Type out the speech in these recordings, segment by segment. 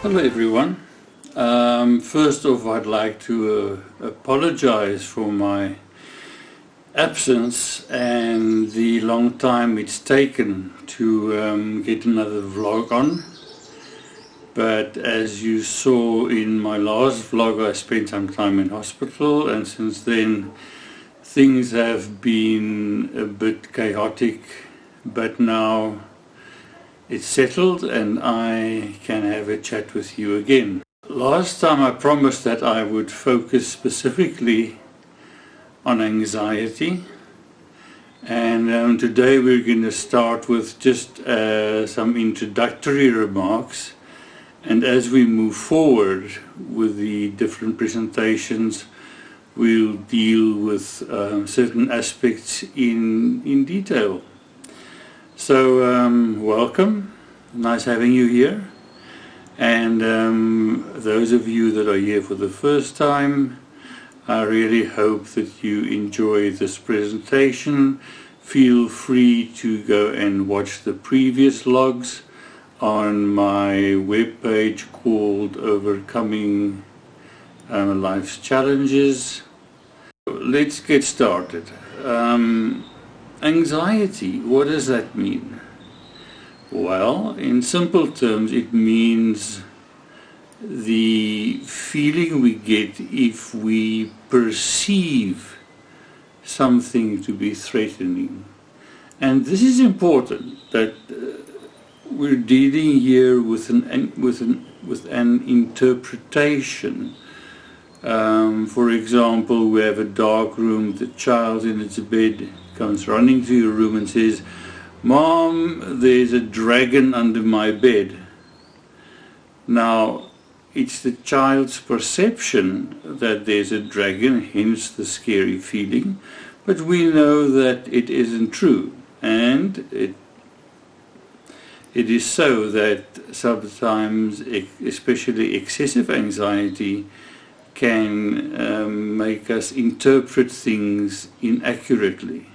Hello everyone. First off, I'd like to apologize for my absence and the long time it's taken to get another vlog on. But as you saw in my last vlog, I spent some time in hospital, and since then things have been a bit chaotic, but now it's settled and I can have a chat with you again. Last time I promised that I would focus specifically on anxiety, and today we're going to start with just some introductory remarks, and as we move forward with the different presentations we'll deal with certain aspects in detail. So welcome, nice having you here, and those of you that are here for the first time, I really hope that you enjoy this presentation. Feel free to go and watch the previous logs on my webpage called Overcoming Life's Challenges. Let's get started. Anxiety, what does that mean? Well, in simple terms, it means the feeling we get if we perceive something to be threatening. And this is important, that we're dealing here with an interpretation. For example, we have a dark room, the child in its bed comes running to your room and says, "Mom, there's a dragon under my bed." Now, it's the child's perception that there's a dragon, hence the scary feeling, but we know that it isn't true, and it is so that sometimes, especially excessive anxiety, can make us interpret things inaccurately.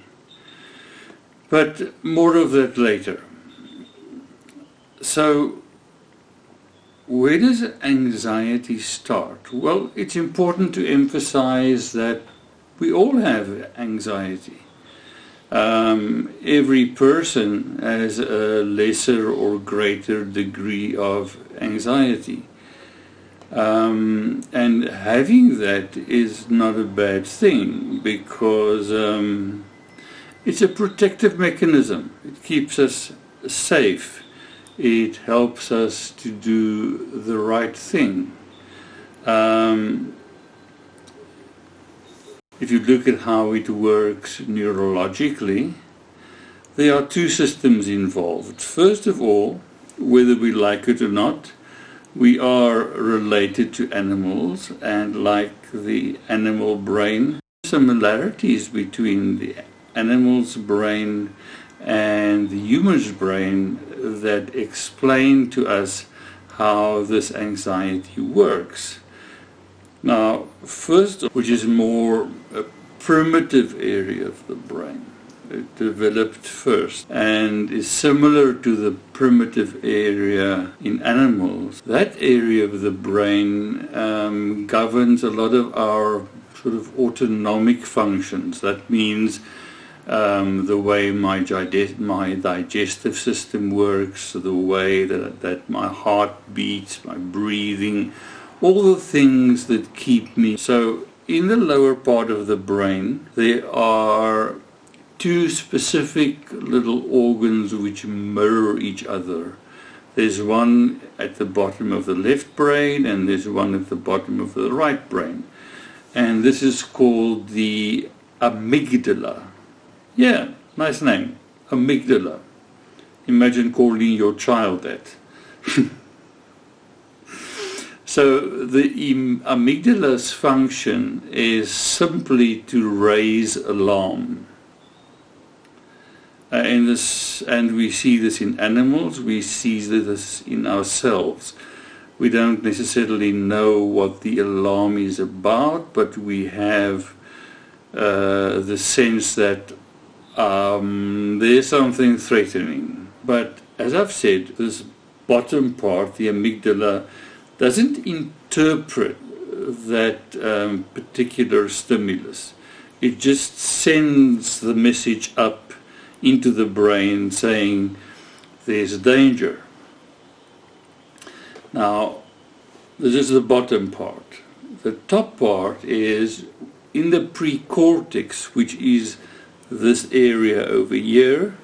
But more of that later. So, where does anxiety start? Well, it's important to emphasize that we all have anxiety. Every person has a lesser or greater degree of anxiety. And having that is not a bad thing, because it's a protective mechanism. It keeps us safe. It helps us to do the right thing. If you look at how it works neurologically, there are two systems involved. First of all, whether we like it or not, we are related to animals, and like the animal brain, similarities between the animal's brain and the human's brain that explain to us how this anxiety works. Now, first, which is more a primitive area of the brain, it developed first and is similar to the primitive area in animals. That area of the brain governs a lot of our sort of autonomic functions. That means the way my digestive system works, the way that my heart beats, my breathing, all the things that keep me. So in the lower part of the brain, there are two specific little organs which mirror each other. There's one at the bottom of the left brain, and there's one at the bottom of the right brain. And this is called the amygdala. Yeah, nice name, amygdala. Imagine calling your child that. So the amygdala's function is simply to raise alarm. And we see this in animals, we see this in ourselves. We don't necessarily know what the alarm is about, but we have the sense that there's something threatening. But as I've said, this bottom part, the amygdala, doesn't interpret that particular stimulus. It just sends the message up into the brain saying there's danger. Now, this is the bottom part. The top part is in the precortex, which is this area over here,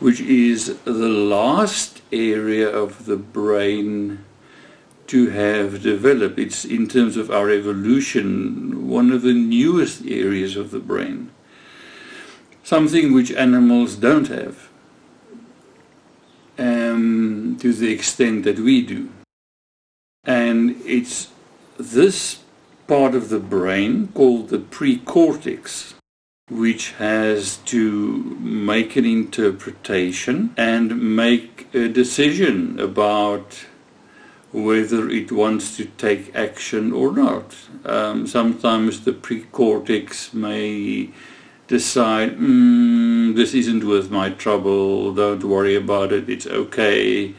which is the last area of the brain to have developed. It's, in terms of our evolution, one of the newest areas of the brain. Something which animals don't have, to the extent that we do. And it's this part of the brain called the precortex, which has to make an interpretation and make a decision about whether it wants to take action or not. Sometimes the precortex may decide, this isn't worth my trouble, don't worry about it, it's okay,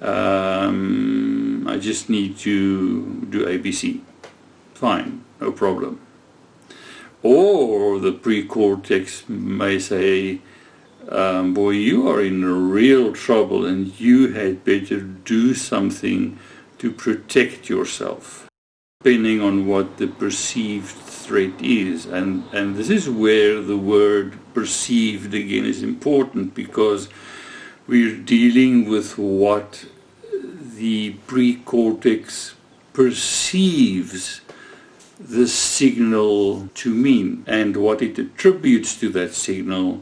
I just need to do ABC. Fine, no problem. Or the precortex may say, boy, you are in real trouble and you had better do something to protect yourself, depending on what the perceived threat is. And this is where the word perceived again is important, because we're dealing with what the precortex perceives the signal to mean and what it attributes to that signal,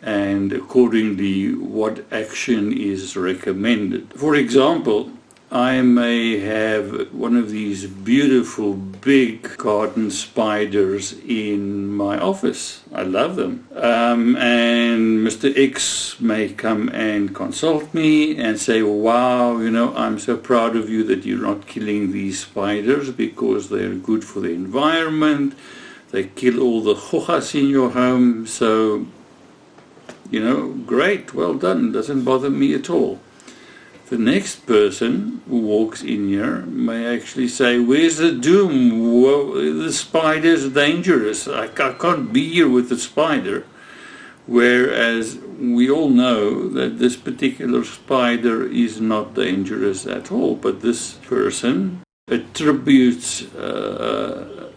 and accordingly what action is recommended. For example, I may have one of these beautiful big garden spiders in my office. I love them. And Mr. X may come and consult me and say, wow, I'm so proud of you that you're not killing these spiders because they're good for the environment. They kill all the hojas in your home. So, great, well done. Doesn't bother me at all. The next person who walks in here may actually say, where's the doom? Well, the spider's dangerous. I can't be here with the spider. Whereas we all know that this particular spider is not dangerous at all. But this person attributes the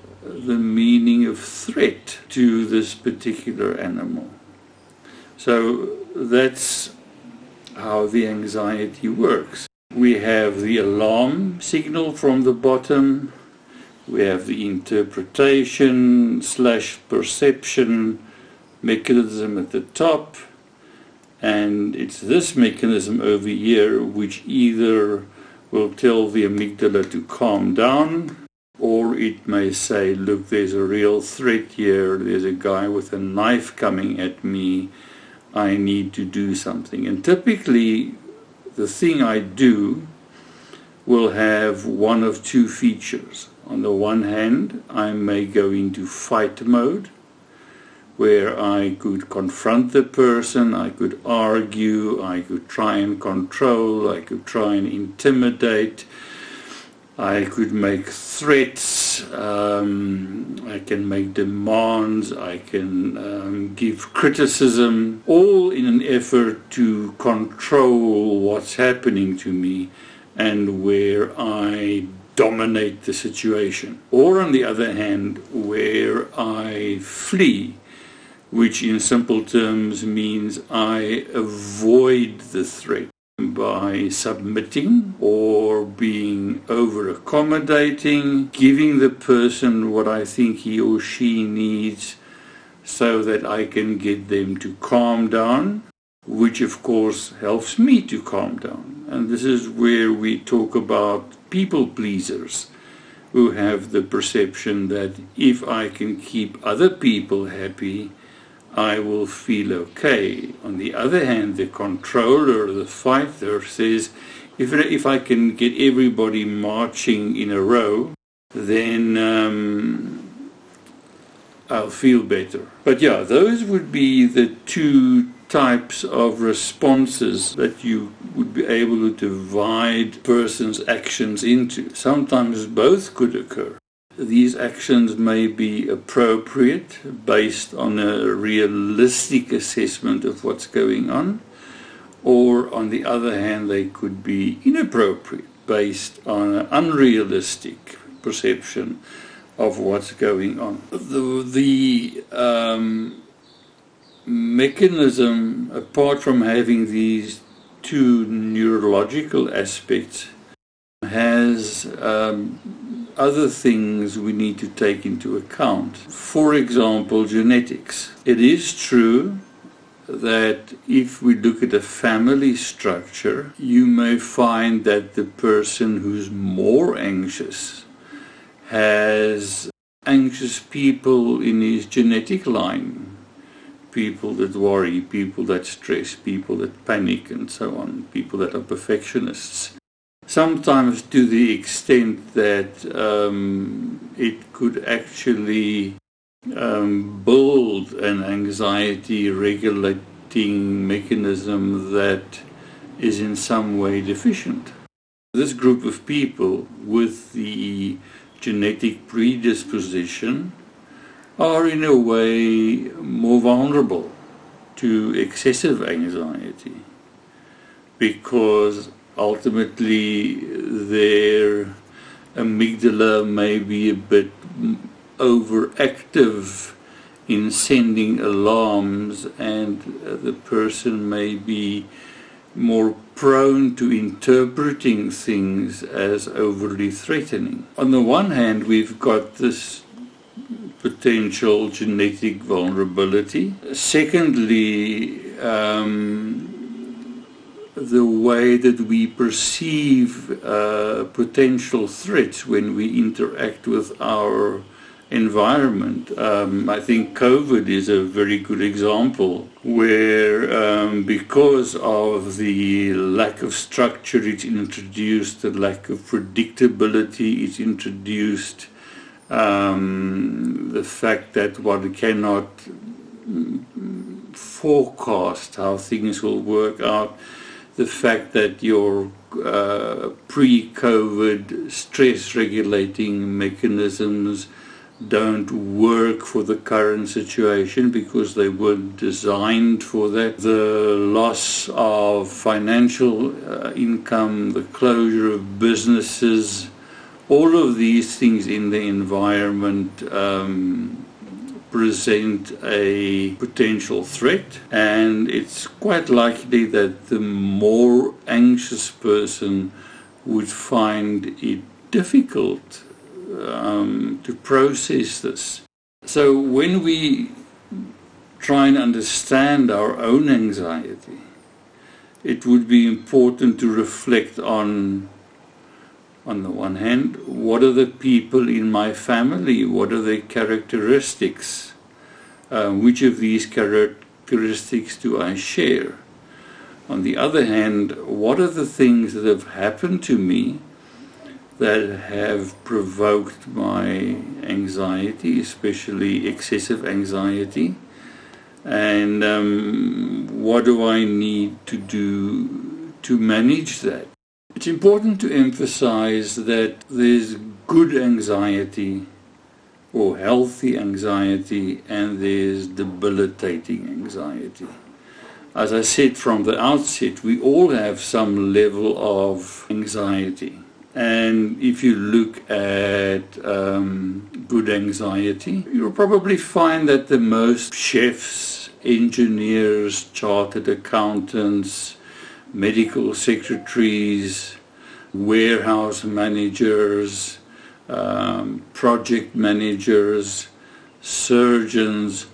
meaning of threat to this particular animal. So that's how the anxiety works. We have the alarm signal from the bottom, we have the interpretation / perception mechanism at the top, and it's this mechanism over here which either will tell the amygdala to calm down, or it may say, look, there's a real threat here, there's a guy with a knife coming at me, I need to do something. And typically the thing I do will have one of two features. On the one hand, I may go into fight mode, where I could confront the person, I could argue, I could try and control, I could try and intimidate, I could make threats, I can make demands, I can give criticism, all in an effort to control what's happening to me and where I dominate the situation. Or on the other hand, where I flee, which in simple terms means I avoid the threat by submitting or being over-accommodating, giving the person what I think he or she needs so that I can get them to calm down, which of course helps me to calm down. And this is where we talk about people pleasers, who have the perception that if I can keep other people happy, I will feel okay. On the other hand, the controller, the fighter, says, if I can get everybody marching in a row, then I'll feel better. But yeah, those would be the two types of responses that you would be able to divide a person's actions into. Sometimes both could occur. These actions may be appropriate based on a realistic assessment of what's going on, or on the other hand, they could be inappropriate based on an unrealistic perception of what's going on. The mechanism, apart from having these two neurological aspects, has other things we need to take into account. For example, genetics. It is true that if we look at a family structure, you may find that the person who's more anxious has anxious people in his genetic line. People that worry, people that stress, people that panic and so on, people that are perfectionists. Sometimes to the extent that it could actually build an anxiety regulating mechanism that is in some way deficient. This group of people with the genetic predisposition are in a way more vulnerable to excessive anxiety, because ultimately their amygdala may be a bit overactive in sending alarms, and the person may be more prone to interpreting things as overly threatening. On the one hand, we've got this potential genetic vulnerability. Secondly, the way that we perceive potential threats when we interact with our environment. I think COVID is a very good example where because of the lack of structure it's introduced, the lack of predictability it's introduced, the fact that one cannot forecast how things will work out, the fact that your pre-COVID stress regulating mechanisms don't work for the current situation because they weren't designed for that. The loss of financial income, the closure of businesses, all of these things in the environment present a potential threat, and it's quite likely that the more anxious person would find it difficult to process this. So when we try and understand our own anxiety, it would be important to reflect on the one hand, what are the people in my family? What are their characteristics? Which of these characteristics do I share? On the other hand, what are the things that have happened to me that have provoked my anxiety, especially excessive anxiety? And what do I need to do to manage that? It's important to emphasize that there's good anxiety or healthy anxiety, and there's debilitating anxiety. As I said from the outset, we all have some level of anxiety. And if you look at good anxiety, you'll probably find that the most chefs, engineers, chartered accountants, medical secretaries, warehouse managers, project managers, surgeons,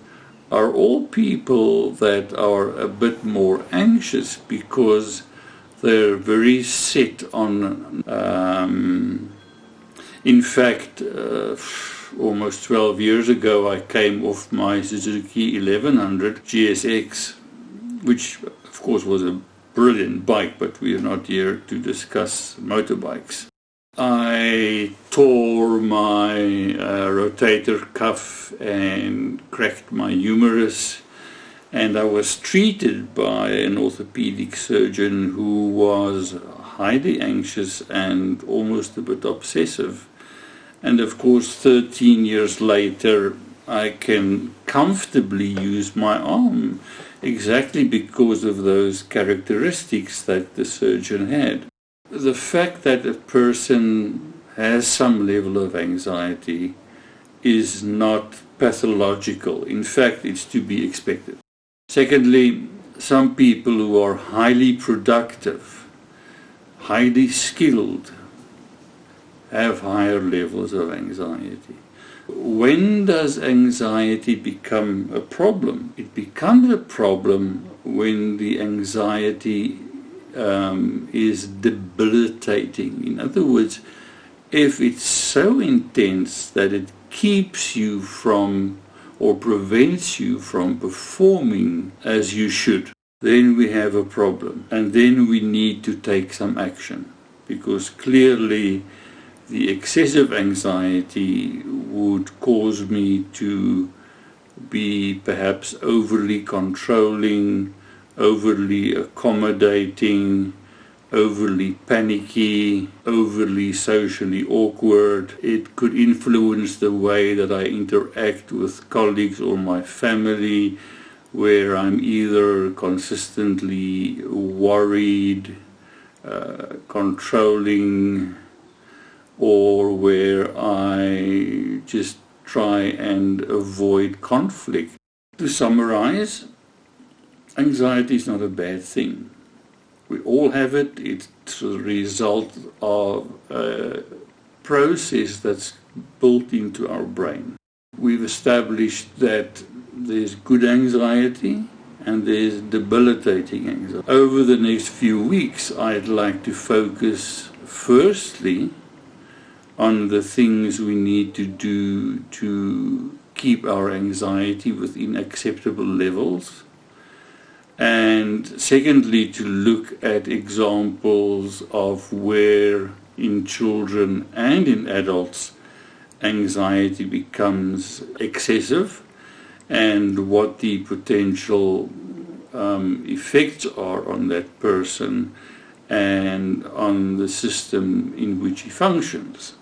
are all people that are a bit more anxious because they're very set on, in fact, almost 12 years ago I came off my Suzuki 1100 GSX, which of course was a brilliant bike, but we are not here to discuss motorbikes. I tore my rotator cuff and cracked my humerus, And I was treated by an orthopedic surgeon who was highly anxious and almost a bit obsessive. And of course, 13 years later, I can comfortably use my arm exactly because of those characteristics that the surgeon had. The fact that a person has some level of anxiety is not pathological. In fact, it's to be expected. Secondly, some people who are highly productive, highly skilled, have higher levels of anxiety. When does anxiety become a problem? It becomes a problem when the anxiety is debilitating. In other words, if it's so intense that it keeps you from or prevents you from performing as you should, then we have a problem. And then we need to take some action, because clearly the excessive anxiety would cause me to be perhaps overly controlling, overly accommodating, overly panicky, overly socially awkward. It could influence the way that I interact with colleagues or my family, where I'm either consistently worried, controlling, or where I just try and avoid conflict. To summarize, anxiety is not a bad thing. We all have it. It's a result of a process that's built into our brain. We've established that there's good anxiety and there's debilitating anxiety. Over the next few weeks, I'd like to focus firstly on the things we need to do to keep our anxiety within acceptable levels. And secondly, to look at examples of where in children and in adults anxiety becomes excessive and what the potential effects are on that person and on the system in which he functions.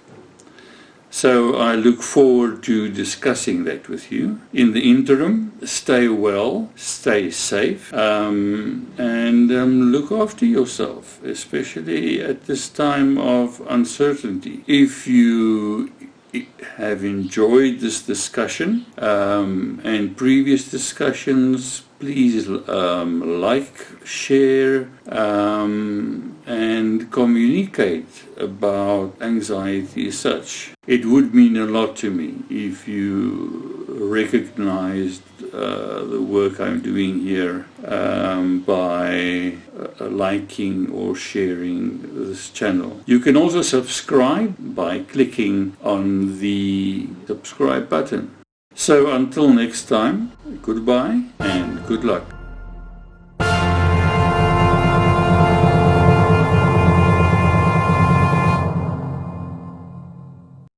So I look forward to discussing that with you. In the interim, stay well, stay safe, and look after yourself, especially at this time of uncertainty. If you have enjoyed this discussion and previous discussions, please like, share, and communicate about anxiety as such. It would mean a lot to me if you recognized the work I'm doing here by liking or sharing this channel. You can also subscribe by clicking on the subscribe button. So until next time, goodbye and good luck.